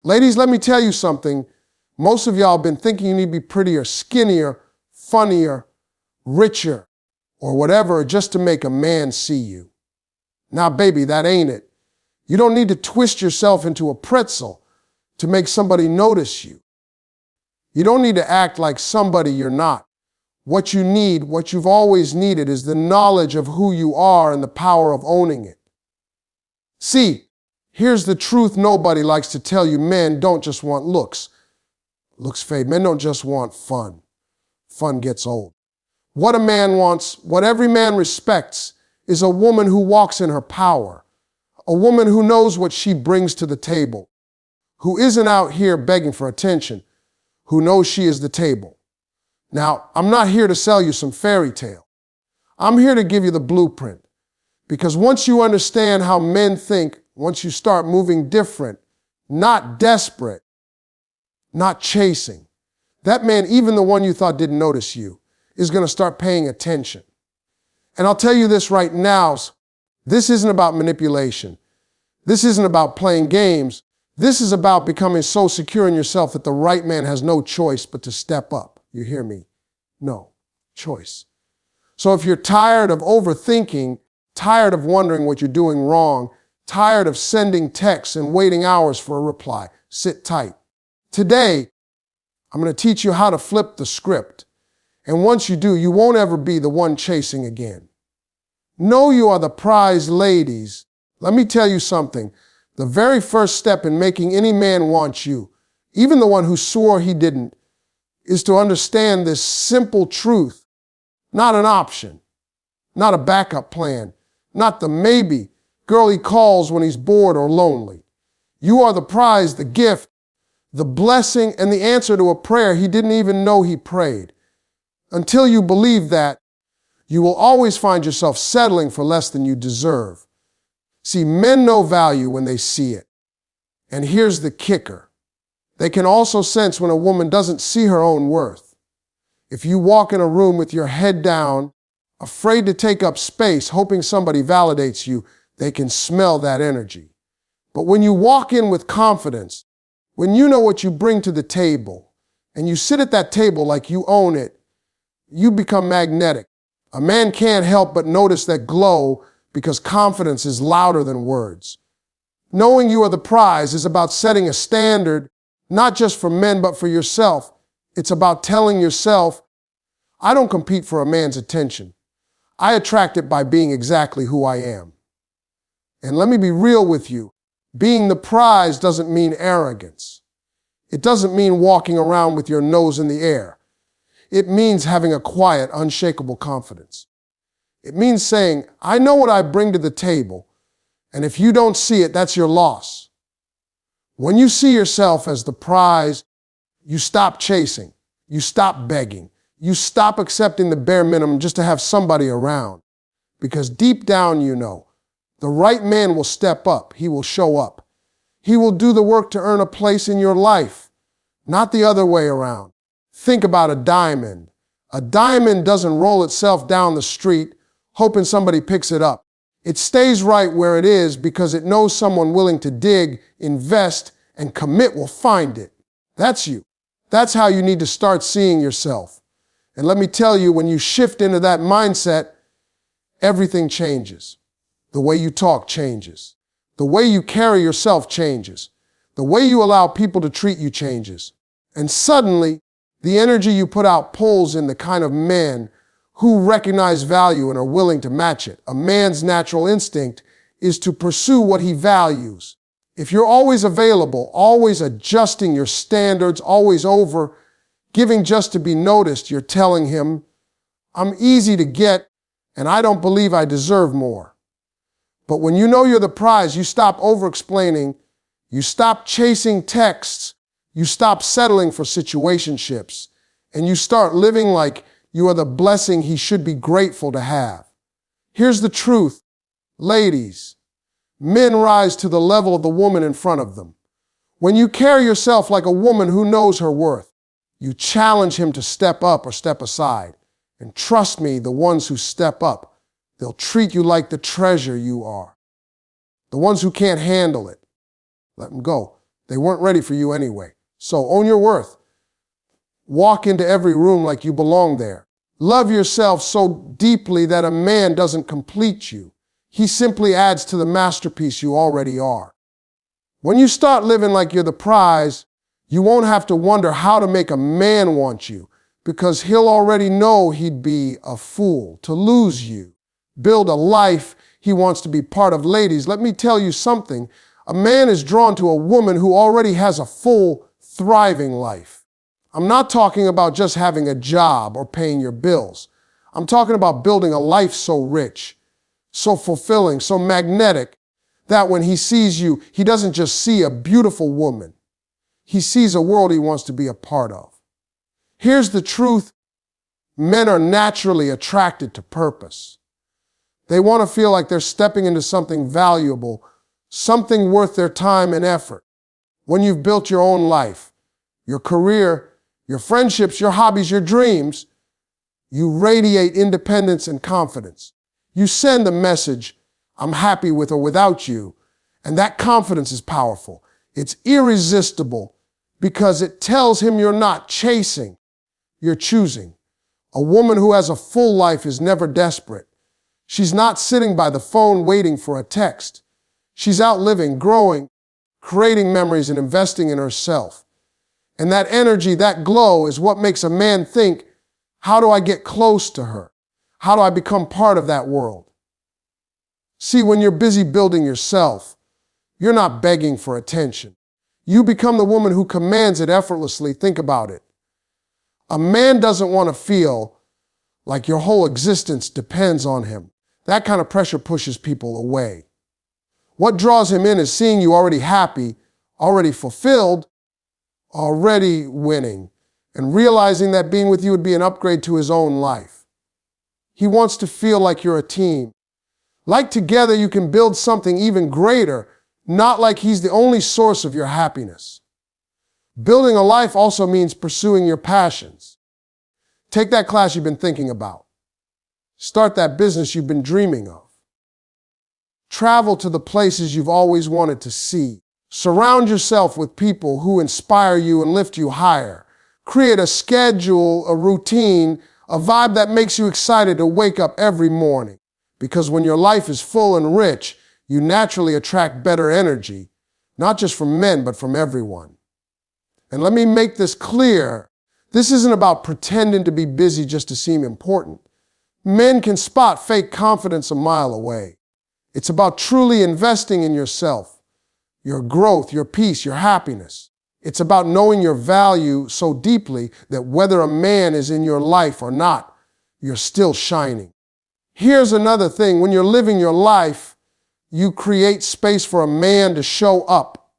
Ladies, let me tell you something. Most of y'all have been thinking you need to be prettier, skinnier, funnier, richer, or whatever, just to make a man see you. Now, baby, that ain't it. You don't need to twist yourself into a pretzel to make somebody notice you. You don't need to act like somebody you're not. What you need, what you've always needed, is the knowledge of who you are and the power of owning it. See, here's the truth nobody likes to tell you. Men don't just want looks. Looks fade. Men don't just want fun. Fun gets old. What a man wants, what every man respects, is a woman who walks in her power. A woman who knows what she brings to the table. Who isn't out here begging for attention. Who knows she is the table. Now, I'm not here to sell you some fairy tale. I'm here to give you the blueprint. Because once you understand how men think, once you start moving different, not desperate, not chasing, that man, even the one you thought didn't notice you, is going to start paying attention. And I'll tell you this right now, this isn't about manipulation. This isn't about playing games. This is about becoming so secure in yourself that the right man has no choice but to step up. You hear me? No choice. So if you're tired of overthinking, tired of wondering what you're doing wrong, tired of sending texts and waiting hours for a reply, sit tight. Today, I'm going to teach you how to flip the script. And once you do, you won't ever be the one chasing again. Know you are the prize, ladies. Let me tell you something. The very first step in making any man want you, even the one who swore he didn't, is to understand this simple truth. Not an option, not a backup plan, not the maybe girl he calls when he's bored or lonely. You are the prize, the gift, the blessing, and the answer to a prayer he didn't even know he prayed. Until you believe that, you will always find yourself settling for less than you deserve. See, men know value when they see it. And here's the kicker. They can also sense when a woman doesn't see her own worth. If you walk in a room with your head down, afraid to take up space, hoping somebody validates you, they can smell that energy. But when you walk in with confidence, when you know what you bring to the table, and you sit at that table like you own it, you become magnetic. A man can't help but notice that glow because confidence is louder than words. Knowing you are the prize is about setting a standard, not just for men, but for yourself. It's about telling yourself, I don't compete for a man's attention. I attract it by being exactly who I am. And let me be real with you. Being the prize doesn't mean arrogance. It doesn't mean walking around with your nose in the air. It means having a quiet, unshakable confidence. It means saying, I know what I bring to the table, and if you don't see it, that's your loss. When you see yourself as the prize, you stop chasing, you stop begging, you stop accepting the bare minimum just to have somebody around. Because deep down you know, the right man will step up, he will show up. He will do the work to earn a place in your life, not the other way around. Think about a diamond. A diamond doesn't roll itself down the street hoping somebody picks it up. It stays right where it is because it knows someone willing to dig, invest, and commit will find it. That's you. That's how you need to start seeing yourself. And let me tell you, when you shift into that mindset, everything changes. The way you talk changes. The way you carry yourself changes. The way you allow people to treat you changes. And suddenly, the energy you put out pulls in the kind of men who recognize value and are willing to match it. A man's natural instinct is to pursue what he values. If you're always available, always adjusting your standards, always over, giving just to be noticed, you're telling him, I'm easy to get, and I don't believe I deserve more. But when you know you're the prize, you stop over-explaining, you stop chasing texts, you stop settling for situationships, and you start living like you are the blessing he should be grateful to have. Here's the truth. Ladies, men rise to the level of the woman in front of them. When you carry yourself like a woman who knows her worth, you challenge him to step up or step aside. And trust me, the ones who step up, they'll treat you like the treasure you are. The ones who can't handle it, let them go. They weren't ready for you anyway. So own your worth. Walk into every room like you belong there. Love yourself so deeply that a man doesn't complete you. He simply adds to the masterpiece you already are. When you start living like you're the prize, you won't have to wonder how to make a man want you, because he'll already know he'd be a fool to lose you. Build a life he wants to be part of. Ladies, let me tell you something. A man is drawn to a woman who already has a full, thriving life. I'm not talking about just having a job or paying your bills. I'm talking about building a life so rich, so fulfilling, so magnetic, that when he sees you, he doesn't just see a beautiful woman. He sees a world he wants to be a part of. Here's the truth. Men are naturally attracted to purpose. They want to feel like they're stepping into something valuable, something worth their time and effort. When you've built your own life, your career, your friendships, your hobbies, your dreams, you radiate independence and confidence. You send the message, I'm happy with or without you, and that confidence is powerful. It's irresistible because it tells him you're not chasing, you're choosing. A woman who has a full life is never desperate. She's not sitting by the phone waiting for a text. She's out living, growing, creating memories, and investing in herself. And that energy, that glow is what makes a man think, how do I get close to her? How do I become part of that world? See, when you're busy building yourself, you're not begging for attention. You become the woman who commands it effortlessly. Think about it. A man doesn't want to feel like your whole existence depends on him. That kind of pressure pushes people away. What draws him in is seeing you already happy, already fulfilled, already winning, and realizing that being with you would be an upgrade to his own life. He wants to feel like you're a team. Like together you can build something even greater, not like he's the only source of your happiness. Building a life also means pursuing your passions. Take that class you've been thinking about. Start that business you've been dreaming of. Travel to the places you've always wanted to see. Surround yourself with people who inspire you and lift you higher. Create a schedule, a routine, a vibe that makes you excited to wake up every morning. Because when your life is full and rich, you naturally attract better energy, not just from men, but from everyone. And let me make this clear. This isn't about pretending to be busy just to seem important. Men can spot fake confidence a mile away. It's about truly investing in yourself, your growth, your peace, your happiness. It's about knowing your value so deeply that whether a man is in your life or not, you're still shining. Here's another thing. When you're living your life, you create space for a man to show up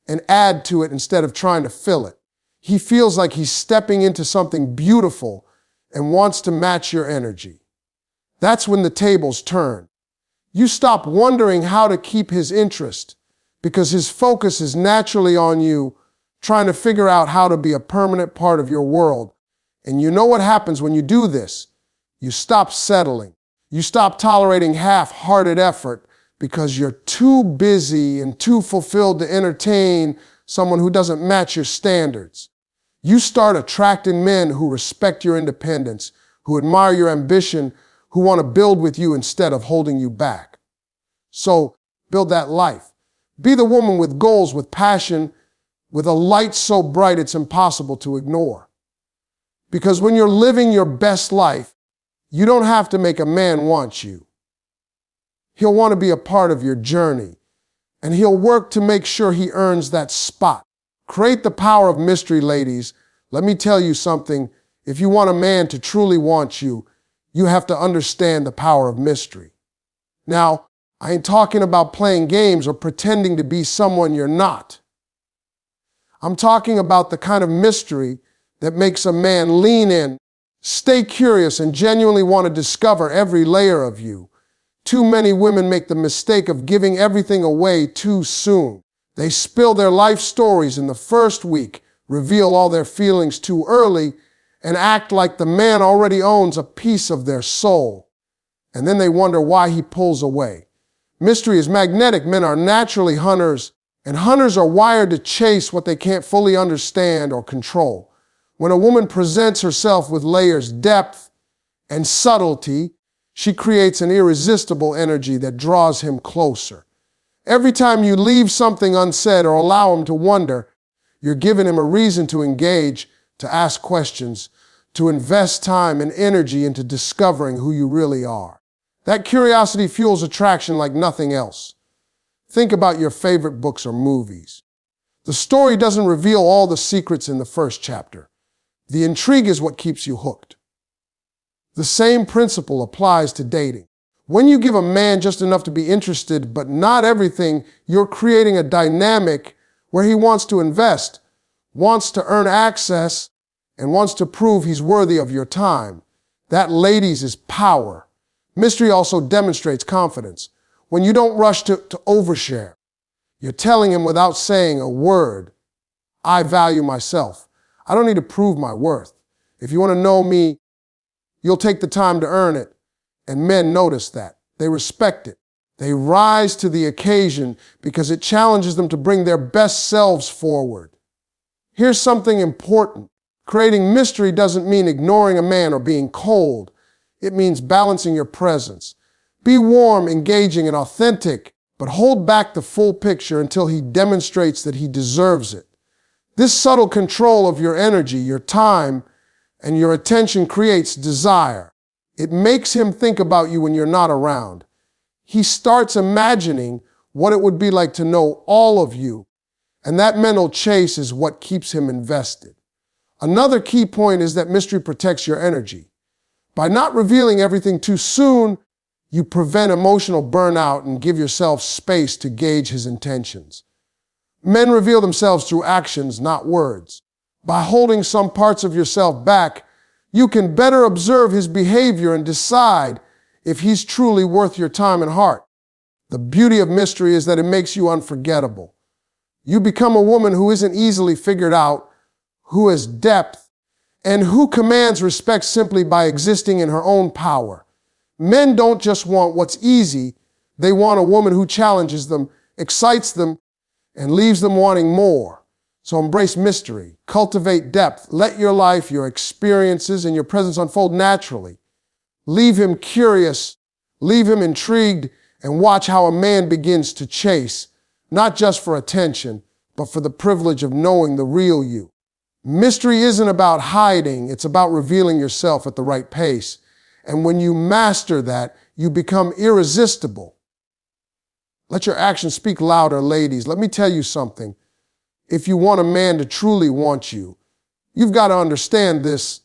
and add to it instead of trying to fill it. He feels like he's stepping into something beautiful and wants to match your energy. That's when the tables turn. You stop wondering how to keep his interest because his focus is naturally on you, trying to figure out how to be a permanent part of your world. And you know what happens when you do this? You stop settling. You stop tolerating half-hearted effort because you're too busy and too fulfilled to entertain someone who doesn't match your standards. You start attracting men who respect your independence, who admire your ambition, who want to build with you instead of holding you back. So build that life. Be the woman with goals, with passion, with a light so bright it's impossible to ignore. Because when you're living your best life, you don't have to make a man want you. He'll want to be a part of your journey, and he'll work to make sure he earns that spot. Create the power of mystery, ladies. Let me tell you something. If you want a man to truly want you, you have to understand the power of mystery. Now, I ain't talking about playing games or pretending to be someone you're not. I'm talking about the kind of mystery that makes a man lean in, stay curious, and genuinely want to discover every layer of you. Too many women make the mistake of giving everything away too soon. They spill their life stories in the first week, reveal all their feelings too early, and act like the man already owns a piece of their soul. And then they wonder why he pulls away. Mystery is magnetic. Men are naturally hunters And hunters are wired to chase what they can't fully understand or control. When a woman presents herself with layers, depth, and subtlety, she creates an irresistible energy that draws him closer. Every time you leave something unsaid or allow him to wonder, you're giving him a reason to engage, to ask questions, to invest time and energy into discovering who you really are. That curiosity fuels attraction like nothing else. Think about your favorite books or movies. The story doesn't reveal all the secrets in the first chapter. The intrigue is what keeps you hooked. The same principle applies to dating. When you give a man just enough to be interested, but not everything, you're creating a dynamic where he wants to invest, wants to earn access, and wants to prove he's worthy of your time. That, ladies, is power. Mystery also demonstrates confidence. When you don't rush to overshare, you're telling him without saying a word, I value myself. I don't need to prove my worth. If you want to know me, you'll take the time to earn it. And men notice that. They respect it. They rise to the occasion because it challenges them to bring their best selves forward. Here's something important. Creating mystery doesn't mean ignoring a man or being cold. It means balancing your presence. Be warm, engaging, and authentic, but hold back the full picture until he demonstrates that he deserves it. This subtle control of your energy, your time, and your attention creates desire. It makes him think about you when you're not around. He starts imagining what it would be like to know all of you, and that mental chase is what keeps him invested. Another key point is that mystery protects your energy. By not revealing everything too soon, you prevent emotional burnout and give yourself space to gauge his intentions. Men reveal themselves through actions, not words. By holding some parts of yourself back, you can better observe his behavior and decide if he's truly worth your time and heart. The beauty of mystery is that it makes you unforgettable. You become a woman who isn't easily figured out, who has depth, and who commands respect simply by existing in her own power. Men don't just want what's easy, they want a woman who challenges them, excites them, and leaves them wanting more. So embrace mystery, cultivate depth, let your life, your experiences, and your presence unfold naturally. Leave him curious, leave him intrigued, and watch how a man begins to chase, not just for attention, but for the privilege of knowing the real you. Mystery isn't about hiding, it's about revealing yourself at the right pace. And when you master that, you become irresistible. Let your actions speak louder, ladies. Let me tell you something. If you want a man to truly want you, you've got to understand this.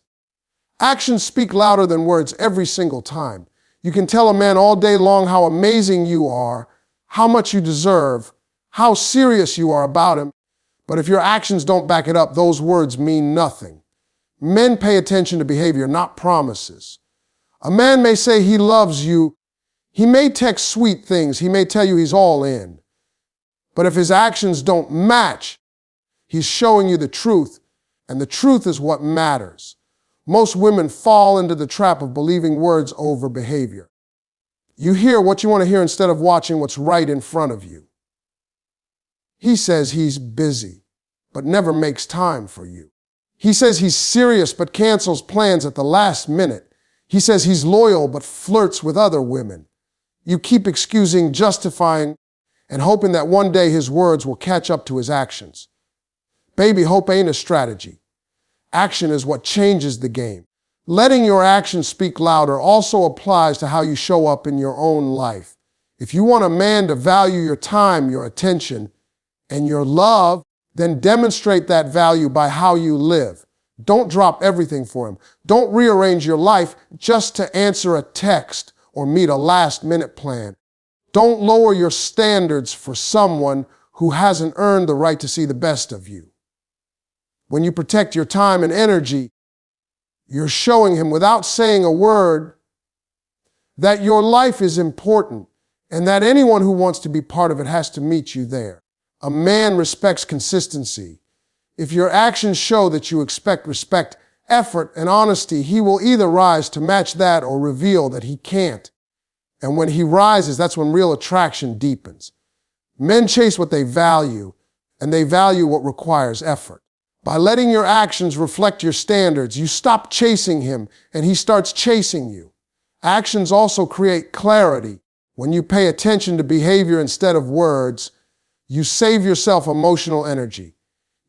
Actions speak louder than words every single time. You can tell a man all day long how amazing you are, how much you deserve, how serious you are about him. But if your actions don't back it up, those words mean nothing. Men pay attention to behavior, not promises. A man may say he loves you. He may text sweet things. He may tell you he's all in. But if his actions don't match, he's showing you the truth, and the truth is what matters. Most women fall into the trap of believing words over behavior. You hear what you want to hear instead of watching what's right in front of you. He says he's busy, but never makes time for you. He says he's serious, but cancels plans at the last minute. He says he's loyal, but flirts with other women. You keep excusing, justifying, and hoping that one day his words will catch up to his actions. Baby, hope ain't a strategy. Action is what changes the game. Letting your actions speak louder also applies to how you show up in your own life. If you want a man to value your time, your attention, and your love, then demonstrate that value by how you live. Don't drop everything for him. Don't rearrange your life just to answer a text or meet a last-minute plan. Don't lower your standards for someone who hasn't earned the right to see the best of you. When you protect your time and energy, you're showing him without saying a word that your life is important and that anyone who wants to be part of it has to meet you there. A man respects consistency. If your actions show that you expect respect, effort, and honesty, he will either rise to match that or reveal that he can't. And when he rises, that's when real attraction deepens. Men chase what they value, and they value what requires effort. By letting your actions reflect your standards, you stop chasing him, and he starts chasing you. Actions also create clarity. When you pay attention to behavior instead of words, you save yourself emotional energy.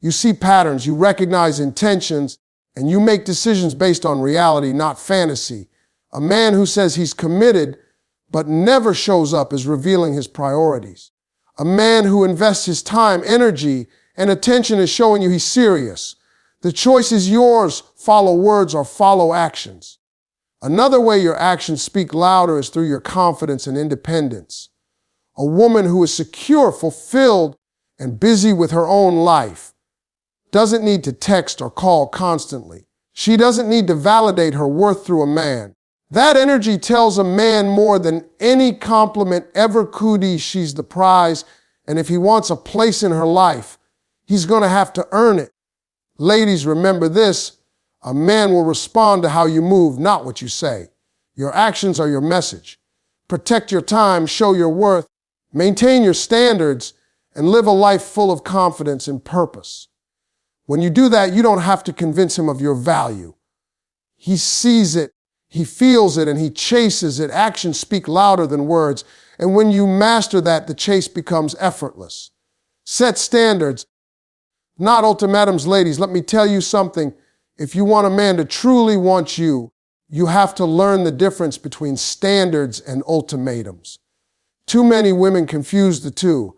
You see patterns, you recognize intentions, and you make decisions based on reality, not fantasy. A man who says he's committed but never shows up is revealing his priorities. A man who invests his time, energy, and attention is showing you he's serious. The choice is yours: follow words or follow actions. Another way your actions speak louder is through your confidence and independence. A woman who is secure, fulfilled, and busy with her own life doesn't need to text or call constantly. She doesn't need to validate her worth through a man. That energy tells a man more than any compliment ever could. She's the prize, and if he wants a place in her life, he's going to have to earn it. Ladies, remember this: a man will respond to how you move, not what you say. Your actions are your message. Protect your time, show your worth, maintain your standards, and live a life full of confidence and purpose. When you do that, you don't have to convince him of your value. He sees it, he feels it, and he chases it. Actions speak louder than words. And when you master that, the chase becomes effortless. Set standards, not ultimatums. Ladies, let me tell you something. If you want a man to truly want you, you have to learn the difference between standards and ultimatums. Too many women confuse the two,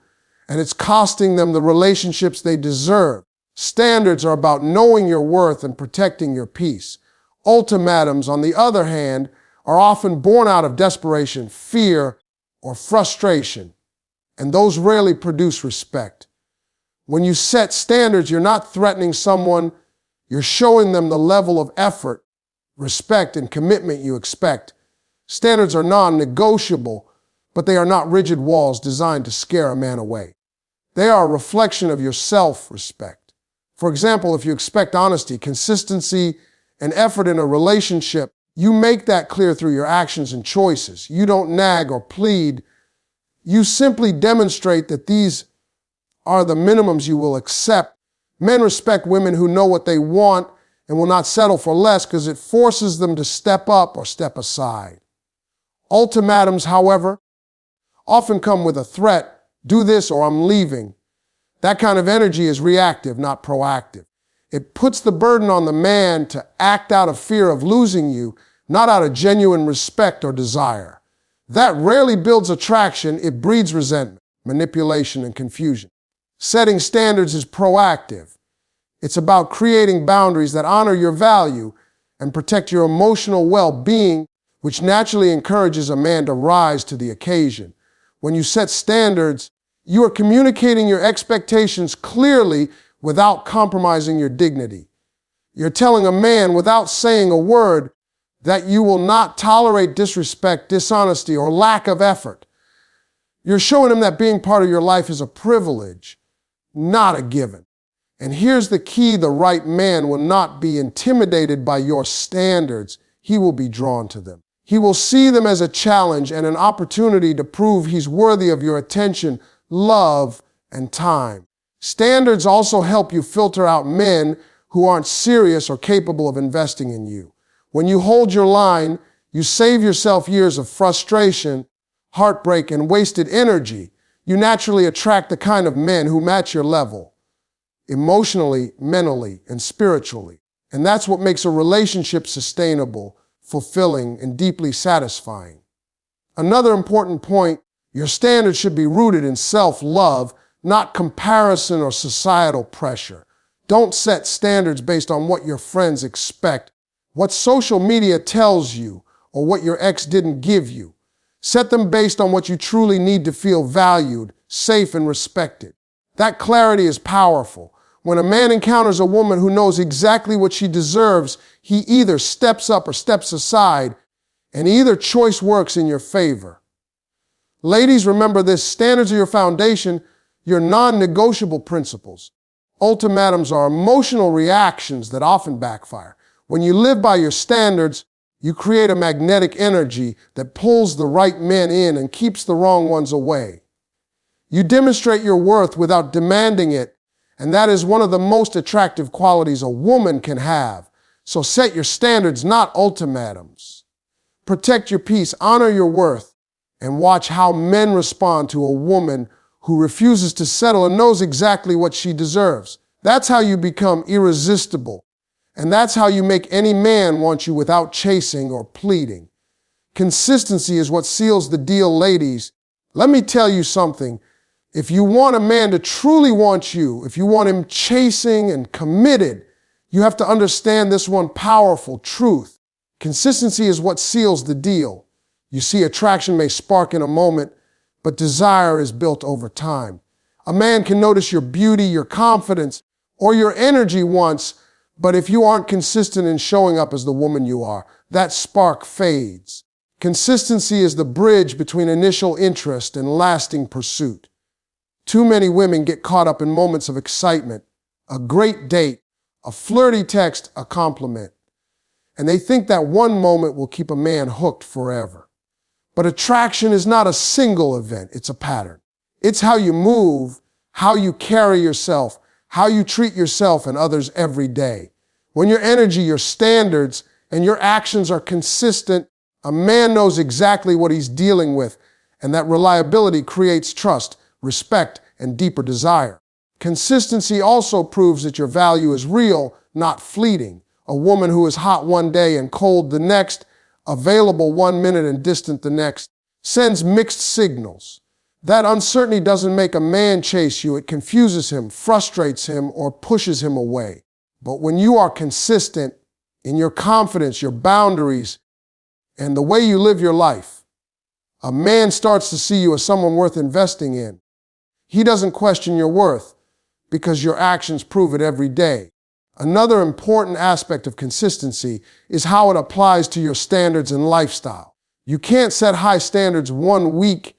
and it's costing them the relationships they deserve. Standards are about knowing your worth and protecting your peace. Ultimatums, on the other hand, are often born out of desperation, fear, or frustration, and those rarely produce respect. When you set standards, you're not threatening someone, you're showing them the level of effort, respect, and commitment you expect. Standards are non-negotiable, but they are not rigid walls designed to scare a man away. They are a reflection of your self-respect. For example, if you expect honesty, consistency, and effort in a relationship, you make that clear through your actions and choices. You don't nag or plead. You simply demonstrate that these are the minimums you will accept. Men respect women who know what they want and will not settle for less because it forces them to step up or step aside. Ultimatums, however, often come with a threat: do this or I'm leaving. That kind of energy is reactive, not proactive. It puts the burden on the man to act out of fear of losing you, not out of genuine respect or desire. That rarely builds attraction. It breeds resentment, manipulation, and confusion. Setting standards is proactive. It's about creating boundaries that honor your value and protect your emotional well-being, which naturally encourages a man to rise to the occasion. When you set standards, you are communicating your expectations clearly without compromising your dignity. You're telling a man without saying a word that you will not tolerate disrespect, dishonesty, or lack of effort. You're showing him that being part of your life is a privilege, not a given. And here's the key: the right man will not be intimidated by your standards. He will be drawn to them. He will see them as a challenge and an opportunity to prove he's worthy of your attention, love, and time. Standards also help you filter out men who aren't serious or capable of investing in you. When you hold your line, you save yourself years of frustration, heartbreak, and wasted energy. You naturally attract the kind of men who match your level, emotionally, mentally, and spiritually. And that's what makes a relationship sustainable, fulfilling, and deeply satisfying. Another important point: your standards should be rooted in self-love, not comparison or societal pressure. Don't set standards based on what your friends expect, what social media tells you, or what your ex didn't give you. Set them based on what you truly need to feel valued, safe, and respected. That clarity is powerful. When a man encounters a woman who knows exactly what she deserves, he either steps up or steps aside, and either choice works in your favor. Ladies, remember this: standards are your foundation, your non-negotiable principles. Ultimatums are emotional reactions that often backfire. When you live by your standards, you create a magnetic energy that pulls the right men in and keeps the wrong ones away. You demonstrate your worth without demanding it, and that is one of the most attractive qualities a woman can have. So set your standards, not ultimatums. Protect your peace, honor your worth, and watch how men respond to a woman who refuses to settle and knows exactly what she deserves. That's how you become irresistible. And that's how you make any man want you without chasing or pleading. Consistency is what seals the deal, ladies. Let me tell you something. If you want a man to truly want you, if you want him chasing and committed, you have to understand this one powerful truth. Consistency is what seals the deal. You see, attraction may spark in a moment, but desire is built over time. A man can notice your beauty, your confidence, or your energy once, but if you aren't consistent in showing up as the woman you are, that spark fades. Consistency is the bridge between initial interest and lasting pursuit. Too many women get caught up in moments of excitement, a great date, a flirty text, a compliment, and they think that one moment will keep a man hooked forever. But attraction is not a single event, it's a pattern. It's how you move, how you carry yourself, how you treat yourself and others every day. When your energy, your standards, and your actions are consistent, a man knows exactly what he's dealing with, and that reliability creates trust, respect, and deeper desire. Consistency also proves that your value is real, not fleeting. A woman who is hot one day and cold the next, available 1 minute and distant the next, sends mixed signals. That uncertainty doesn't make a man chase you. It confuses him, frustrates him, or pushes him away. But when you are consistent in your confidence, your boundaries, and the way you live your life, a man starts to see you as someone worth investing in. He doesn't question your worth because your actions prove it every day. Another important aspect of consistency is how it applies to your standards and lifestyle. You can't set high standards one week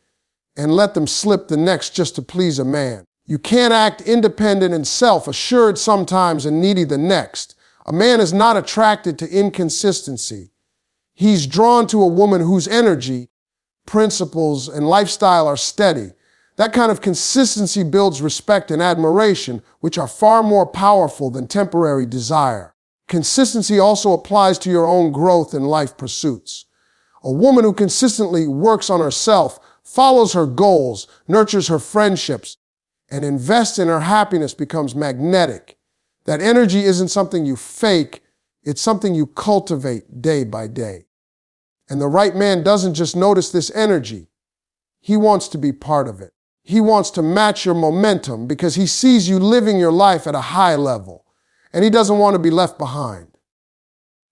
and let them slip the next just to please a man. You can't act independent and self-assured sometimes and needy the next. A man is not attracted to inconsistency. He's drawn to a woman whose energy, principles, and lifestyle are steady. That kind of consistency builds respect and admiration, which are far more powerful than temporary desire. Consistency also applies to your own growth and life pursuits. A woman who consistently works on herself, follows her goals, nurtures her friendships, and invests in her happiness becomes magnetic. That energy isn't something you fake, it's something you cultivate day by day. And the right man doesn't just notice this energy, he wants to be part of it. He wants to match your momentum because he sees you living your life at a high level, and he doesn't want to be left behind.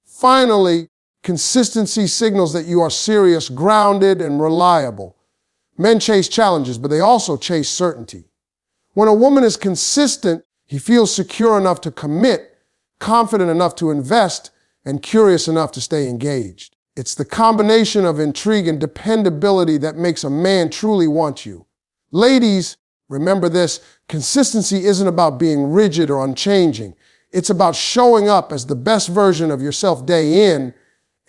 Finally, consistency signals that you are serious, grounded, and reliable. Men chase challenges, but they also chase certainty. When a woman is consistent, he feels secure enough to commit, confident enough to invest, and curious enough to stay engaged. It's the combination of intrigue and dependability that makes a man truly want you. Ladies, remember this, consistency isn't about being rigid or unchanging. It's about showing up as the best version of yourself day in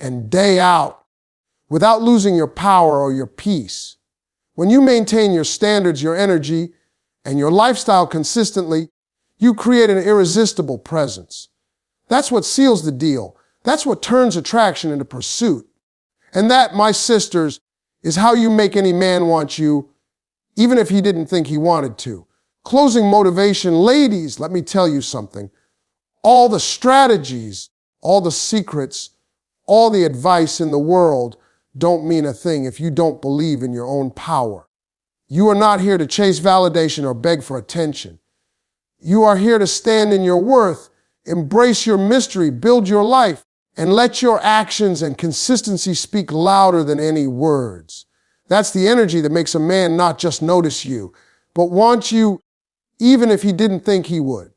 and day out without losing your power or your peace. When you maintain your standards, your energy, and your lifestyle consistently, you create an irresistible presence. That's what seals the deal. That's what turns attraction into pursuit. And that, my sisters, is how you make any man want you, even if he didn't think he wanted to. Closing motivation, ladies, let me tell you something. All the strategies, all the secrets, all the advice in the world don't mean a thing if you don't believe in your own power. You are not here to chase validation or beg for attention. You are here to stand in your worth, embrace your mystery, build your life, and let your actions and consistency speak louder than any words. That's the energy that makes a man not just notice you, but want you even if he didn't think he would.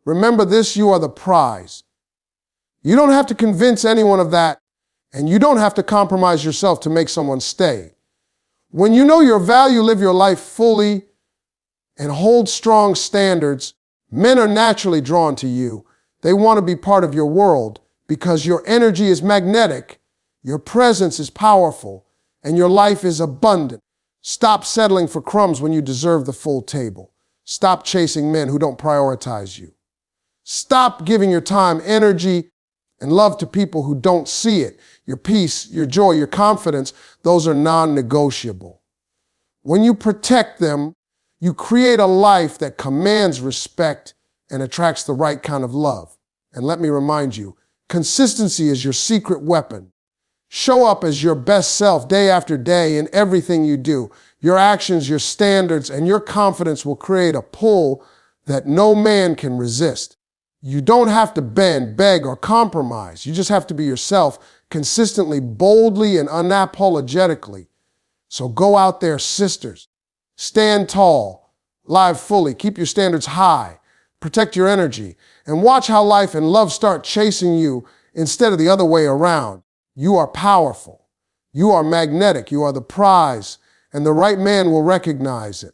Remember this, you are the prize. You don't have to convince anyone of that, and you don't have to compromise yourself to make someone stay. When you know your value, live your life fully, and hold strong standards, men are naturally drawn to you. They want to be part of your world because your energy is magnetic, your presence is powerful, and your life is abundant. Stop settling for crumbs when you deserve the full table. Stop chasing men who don't prioritize you. Stop giving your time, energy, and love to people who don't see it. Your peace, your joy, your confidence, those are non-negotiable. When you protect them, you create a life that commands respect and attracts the right kind of love. And let me remind you, consistency is your secret weapon. Show up as your best self day after day in everything you do. Your actions, your standards, and your confidence will create a pull that no man can resist. You don't have to bend, beg, or compromise. You just have to be yourself consistently, boldly, and unapologetically. So go out there, sisters. Stand tall, live fully, keep your standards high, protect your energy, and watch how life and love start chasing you instead of the other way around. You are powerful. You are magnetic. You are the prize, and the right man will recognize it.